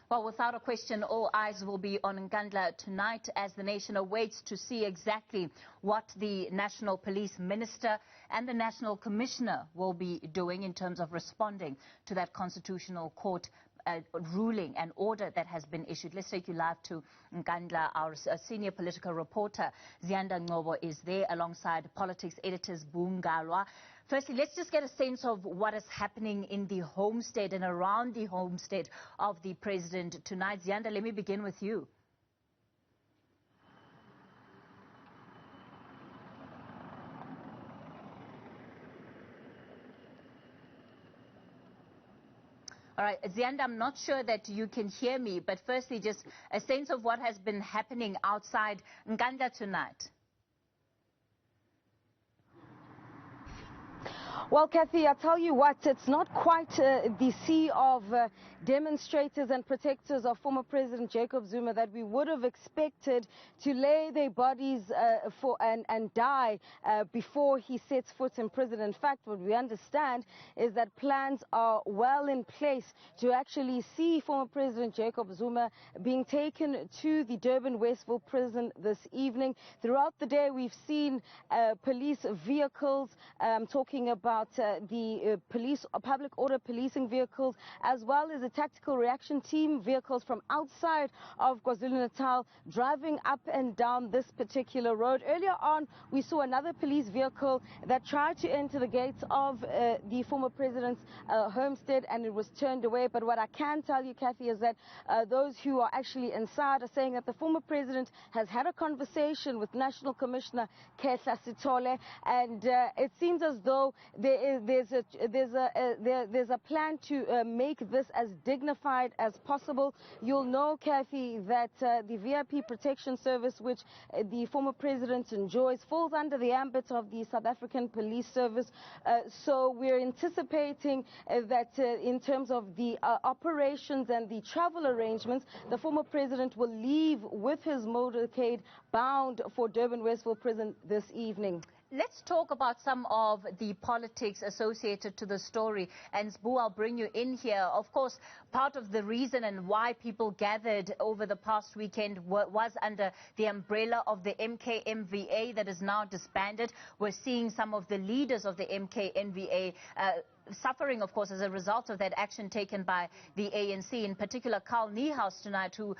Well, without a question, all eyes will be on Nkandla tonight as the nation awaits to see exactly what the National Police Minister and the National Commissioner will be doing in terms of responding to that Constitutional Court ruling and order that has been issued. Let's take you live to Nkandla. Our senior political reporter, Ziyanda Ngcobo, is there alongside politics editor Sbu Ngalwa. Firstly, let's just get a sense of what is happening in the homestead and around the homestead of the president tonight. Ziyanda, let me begin with you. All right, Ziyanda, I'm not sure that you can hear me, but firstly, just a sense of what has been happening outside Nkandla tonight. Well, Kathy, I tell you what, it's not quite the sea of demonstrators and protectors of former President Jacob Zuma that we would have expected to lay their bodies and die before he sets foot in prison. In fact, what we understand is that plans are well in place to actually see former President Jacob Zuma being taken to the Durban Westville prison this evening. Throughout the day, we've seen police vehicles talking about the public order policing vehicles, as well as the tactical reaction team vehicles from outside of KwaZulu-Natal driving up and down this particular road. Earlier on, we saw another police vehicle that tried to enter the gates of the former president's homestead, and it was turned away. But what I can tell you, Kathy, is that those who are actually inside are saying that the former president has had a conversation with National Commissioner Nkandla Sithole, and it seems as though there's a plan to make this as dignified as possible. You'll know, Kathy, that the VIP protection service, which the former president enjoys, falls under the ambit of the South African Police Service. So we're anticipating that in terms of the operations and the travel arrangements, the former president will leave with his motorcade bound for Durban Westville prison this evening. Let's talk about some of the politics associated to the story. And Sbu, I'll bring you in here. Of course, part of the reason and why people gathered over the past weekend was under the umbrella of the MKMVA that is now disbanded. We're seeing some of the leaders of the MKMVA suffering, of course, as a result of that action taken by the ANC, in particular Carl Niehaus tonight, who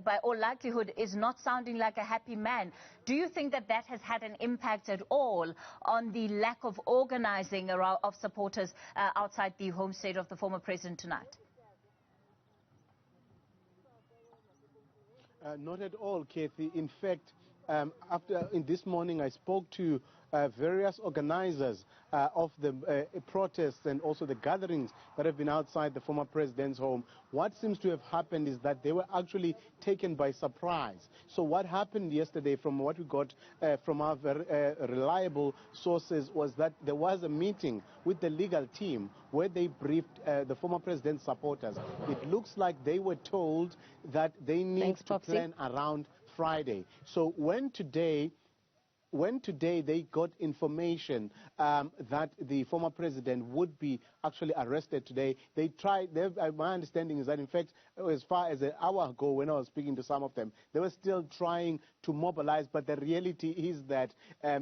by all likelihood is not sounding like a happy man. Do you think that that has had an impact at all on the lack of organizing of supporters outside the homestead of the former president tonight? Not at all, Kathy. In fact, in this morning I spoke to various organizers of the protests and also the gatherings that have been outside the former president's home. What seems to have happened is that they were actually taken by surprise. So what happened yesterday, from what we got from our very reliable sources, was that there was a meeting with the legal team where they briefed the former president's supporters. It looks like they were told that they need to plan around Friday. So when today they got information that the former president would be actually arrested today, they tried, my understanding is that, in fact, as far as an hour ago when I was speaking to some of them, they were still trying to mobilize, but the reality is that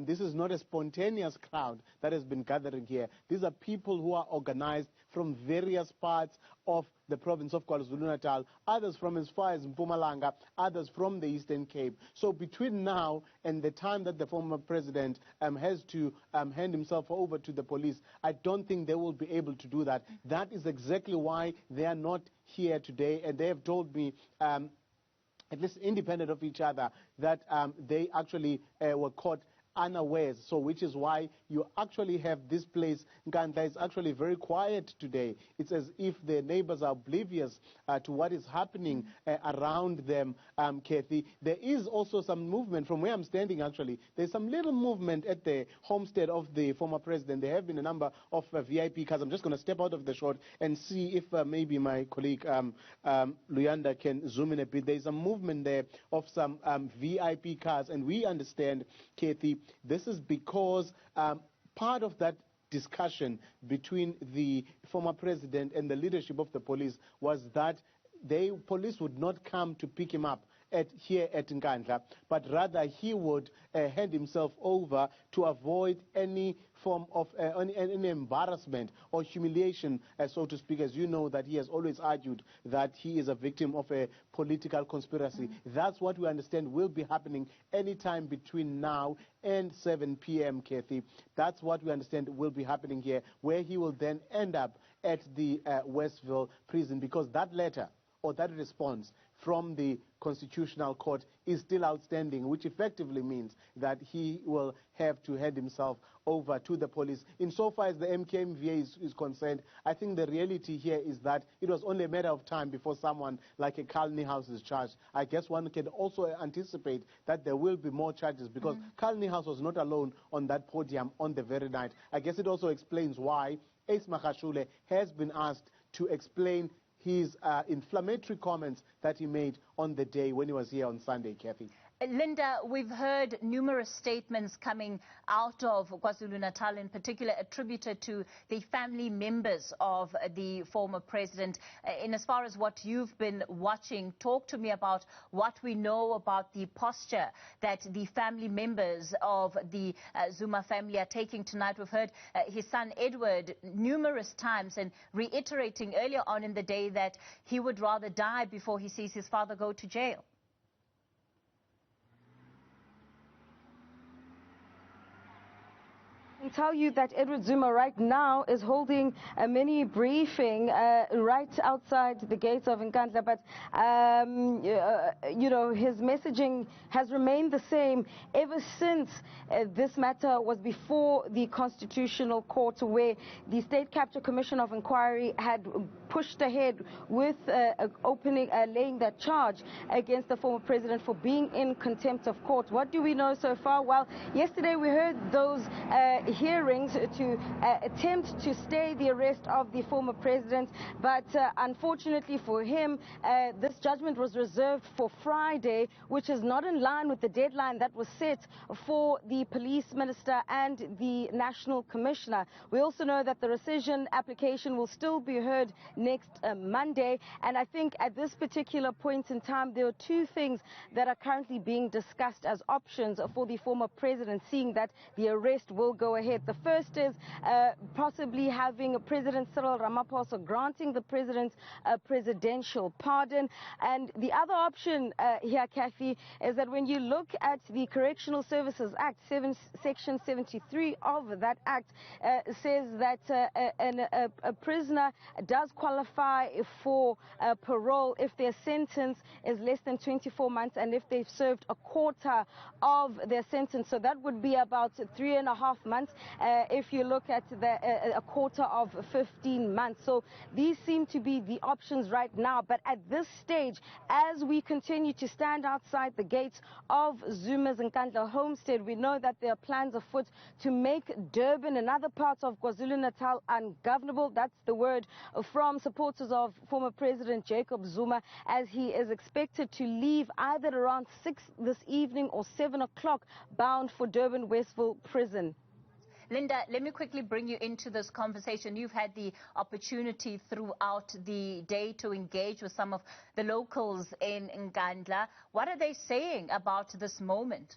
this is not a spontaneous crowd that has been gathering here. These are people who are organized from various parts of the province of KwaZulu-Natal, others from as far as Mpumalanga, others from the Eastern Cape. So between now and the time that the former president has to hand himself over to the police, I don't think they will be able to do that. That is exactly why they are not here today, and they have told me, at least independent of each other, that they actually were caught unawares. So which is why you actually have this place, Nkandla, is actually very quiet today. It's as if the neighbors are oblivious to what is happening around them, Kathy. There is also some movement from where I'm standing, actually. There's some little movement at the homestead of the former president. There have been a number of VIP cars. I'm just going to step out of the shot and see if maybe my colleague Luyanda can zoom in a bit. There's a movement there of some VIP cars, and we understand, Kathy, this is because part of that discussion between the former president and the leadership of the police was that police would not come to pick him up here at Nkandla, but rather he would hand himself over to avoid any form of any embarrassment or humiliation, so to speak. As you know, that he has always argued that he is a victim of a political conspiracy. That's what we understand will be happening anytime between now and 7 p.m., Kathy. That's what we understand will be happening here, where he will then end up at the Westville prison, because that letter or that response from the Constitutional Court is still outstanding, which effectively means that he will have to hand himself over to the police. Insofar as the MKMVA is concerned, I think the reality here is that it was only a matter of time before someone like a Carl Niehaus is charged. I guess one can also anticipate that there will be more charges, because Carl Niehaus was not alone on that podium on the very night. I guess it also explains why Ace Magashule has been asked to explain his inflammatory comments that he made on the day when he was here on Sunday, Kathy. Linda, we've heard numerous statements coming out of KwaZulu-Natal, in particular attributed to the family members of the former president. In as far as what you've been watching, talk to me about what we know about the posture that the family members of the Zuma family are taking tonight. We've heard his son Edward numerous times and reiterating earlier on in the day that he would rather die before he sees his father go to jail. I can tell you that Edward Zuma right now is holding a mini briefing right outside the gates of Nkandla, but you know, his messaging has remained the same ever since this matter was before the Constitutional Court, where the State Capture Commission of Inquiry had pushed ahead with laying that charge against the former president for being in contempt of court. What do we know so far? Well, yesterday we heard those hearings to attempt to stay the arrest of the former president, but unfortunately for him, this judgment was reserved for Friday, which is not in line with the deadline that was set for the police minister and the national commissioner. We also know that the rescission application will still be heard next Monday, and I think at this particular point in time there are two things that are currently being discussed as options for the former president, seeing that the arrest will go ahead. The first is possibly having President Cyril Ramaphosa granting the president a presidential pardon. And the other option here, Kathy, is that when you look at the Correctional Services Act, Section 73 of that act says that a prisoner does qualify for parole if their sentence is less than 24 months and if they've served a quarter of their sentence. So that would be about 3.5 months. If you look at a quarter of 15 months. So these seem to be the options right now. But at this stage, as we continue to stand outside the gates of Zuma's Nkandla homestead, we know that there are plans afoot to make Durban and other parts of KwaZulu-Natal ungovernable. That's the word from supporters of former President Jacob Zuma, as he is expected to leave either around 6 this evening or 7 o'clock, bound for Durban Westville prison. Linda, let me quickly bring you into this conversation. You've had the opportunity throughout the day to engage with some of the locals in Nkandla. What are they saying about this moment?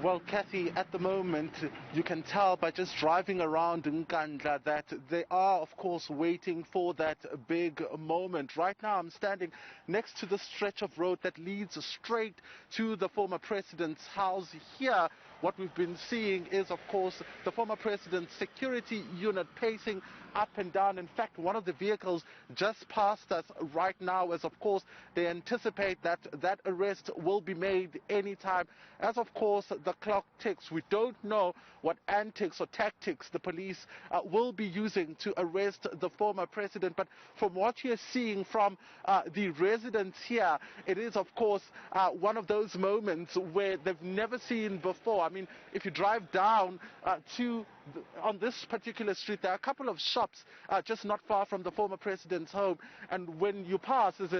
Well, Kathy, at the moment, you can tell by just driving around Nkandla that they are, of course, waiting for that big moment. Right now, I'm standing next to the stretch of road that leads straight to the former president's house. Here, what we've been seeing is, of course, the former president's security unit pacing up and down. In fact, one of the vehicles just passed us right now, as, of course, they anticipate that that arrest will be made anytime. As, of course, the clock ticks, we don't know what antics or tactics the police will be using to arrest the former president. But from what you're seeing from the residents here, it is, of course, one of those moments where they've never seen before. I mean, if you drive down to on this particular street, there are a couple of shops just not far from the former president's home. And when you pass as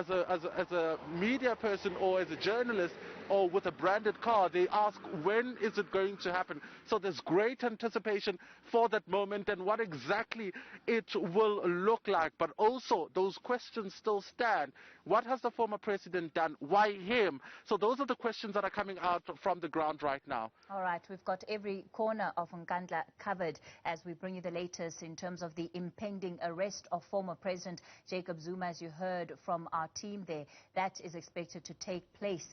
a media person or as a journalist or with a branded car, they ask, when is it going to happen? So there's great anticipation for that moment and what exactly it will look like. But also, those questions still stand. What has the former president done? Why him? So those are the questions that are coming out from the ground right now. All right, we've got every corner of Nkandla covered as we bring you the latest in terms of the impending arrest of former President Jacob Zuma, as you heard from our team there. That is expected to take place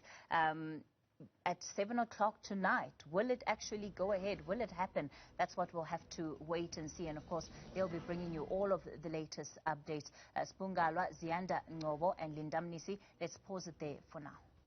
at 7 o'clock tonight. Will it actually go ahead? Will it happen? That's what we'll have to wait and see. And of course, they'll be bringing you all of the latest updates. Sbu Ngalwa, Ziyanda Ngcobo and Linda Mnisi. Let's pause it there for now.